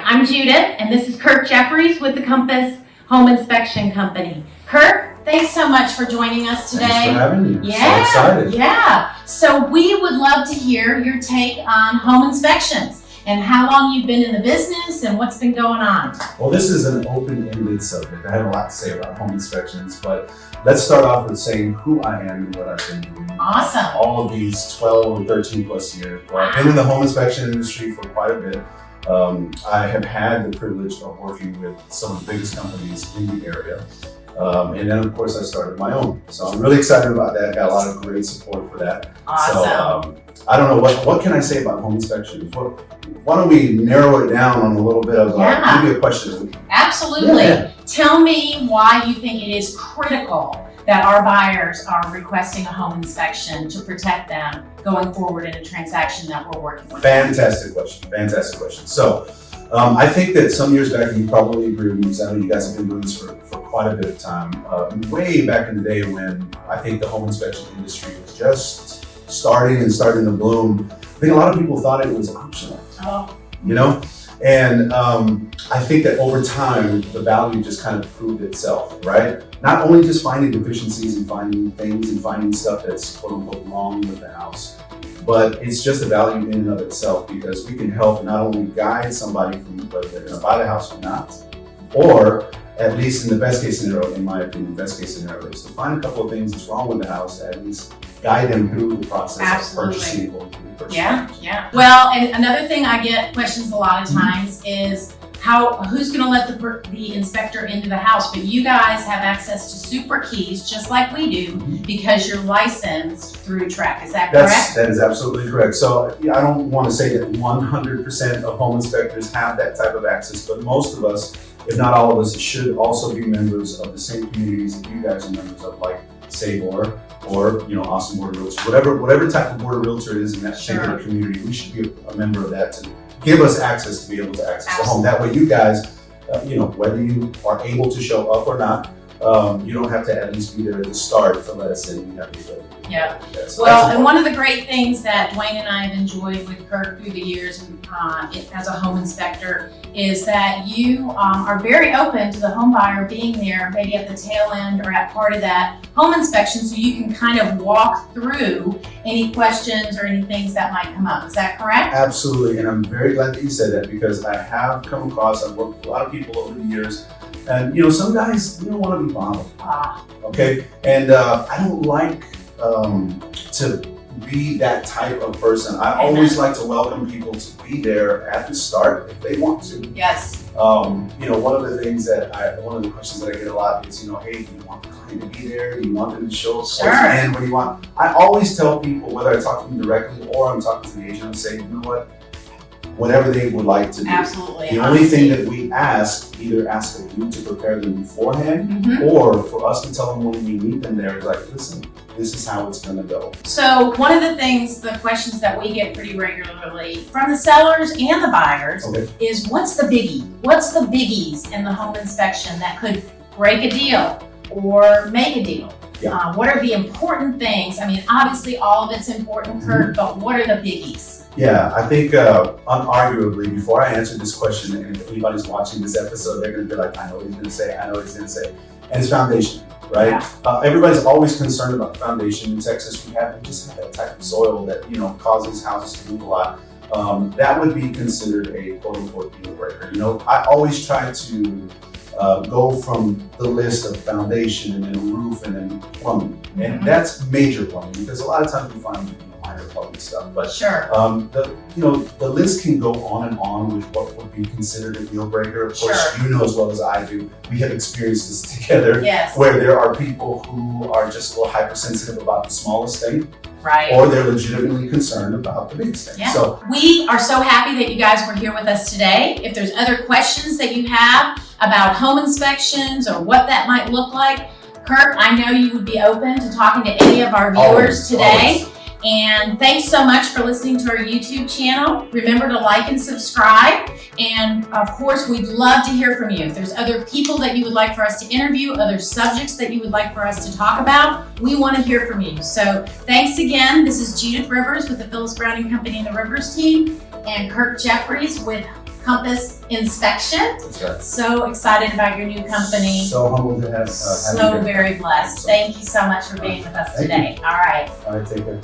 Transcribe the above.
I'm Judith, and this is Kurt Jefferies with the Compass Home Inspection Company. Kurt, thanks so much for joining us today. Thanks for having me. Yeah, So excited. Yeah. So we would love to hear your take on home inspections and how long you've been in the business and what's been going on. Well, this is an open-ended subject. I have a lot to say about home inspections, but let's start off with saying who I am and what I've been doing. Awesome. All of these 12 or 13 plus years. Well, I've been in the home inspection industry for quite a bit. I have had the privilege of working with some of the biggest companies in the area. And then, of course, I started my own. So I'm really excited about that. Got a lot of great support for that. Awesome. So I don't know, what can I say about home inspection? Why don't we narrow it down on a little bit of maybe a question? Absolutely. Yeah. Tell me why you think it is critical that our buyers are requesting a home inspection to protect them going forward in a transaction that we're working with. Fantastic question. So I think that some years back, and you probably agree with me, because I know you guys have been doing this for quite a bit of time, way back in the day when I think the home inspection industry was just starting to bloom. I think a lot of people thought it was optional, you know? And I think that over time, the value just kind of proved itself, right? Not only just finding deficiencies and finding things and finding stuff that's quote unquote wrong with the house, but it's just a value in and of itself, because we can help not only guide somebody from whether they're gonna buy the house or not, or at least in the best case scenario, in my opinion, best case scenario is to find a couple of things that's wrong with the house, at least guide them through the process of purchasing or purchasing. Yeah. Well, and another thing I get questions a lot of times is who's going to let the inspector into the house? But you guys have access to supra keys just like we do because you're licensed through TREC. Is that correct? That is absolutely correct. So I don't want to say that 100% of home inspectors have that type of access, but most of us, if not all of us, should also be members of the same communities that you guys are members of, like say Boerne or Awesome Board Realtor, whatever type of board realtor it is in that particular community. We should be a member of that to give us access to be able to access the home. That way, you guys, whether you are able to show up or not, you don't have to at least be there at the start to let us in. You have to be able to do that. So well, and one of the great things that Dwaine and I have enjoyed with Kurt through the years as a home inspector is that you are very open to the home buyer being there maybe at the tail end or at part of that home inspection, so you can kind of walk through any questions or any things that might come up. Is that correct? Absolutely, and I'm very glad that you said that, because I have come across, I've worked with a lot of people over the years, and some guys don't want to be bothered. Okay, and I don't like to be that type of person. I always like to welcome people to be there at the start if they want to. Yes. One of the questions that I get a lot is, hey, do you want the client to be there? Do you want them to show us and what do you want? I always tell people, whether I talk to them directly or I'm talking to the agent, I'm saying, you know what? Whatever they would like to do. Absolutely. The only thing that we either ask of you to prepare them beforehand, or for us to tell them when we meet them there, is like, listen, this is how it's going to go. So one of the questions that we get pretty regularly from the sellers and the buyers is, what's the biggie? What's the biggies in the home inspection that could break a deal or make a deal? Yeah. What are the important things? I mean, obviously all of it's important, Kurt, but what are the biggies? Yeah, I think unarguably, before I answer this question, and if anybody's watching this episode, they're going to be like, I know what he's going to say, and it's foundation, right? Yeah. Everybody's always concerned about the foundation. In Texas, we just have that type of soil that, causes houses to move a lot. That would be considered a quote-unquote deal breaker. I always try to go from the list of foundation and then roof and then plumbing. And that's major plumbing, because a lot of times we find minor plumbing stuff. But the list can go on and on with what would be considered a deal breaker. Of course, you know as well as I do, we have experienced this together, where there are people who are just a little hypersensitive about the smallest thing. Right. Or they're legitimately concerned about the biggest thing. Yeah. So we are so happy that you guys were here with us today. If there's other questions that you have about home inspections or what that might look like, Kurt, I know you would be open to talking to any of our viewers today. Always. And thanks so much for listening to our YouTube channel. Remember to like and subscribe. And of course, we'd love to hear from you. If there's other people that you would like for us to interview, other subjects that you would like for us to talk about, we want to hear from you. So thanks again. This is Judith Jrivers with the Phyllis Brown & Company and the Rivers team, and Kurt Jefferies with Compass Inspection. That's right. So excited about your new company. So humbled to have you So here. very blessed. Thank you so much for being with us Thank today. All right. All right, take care.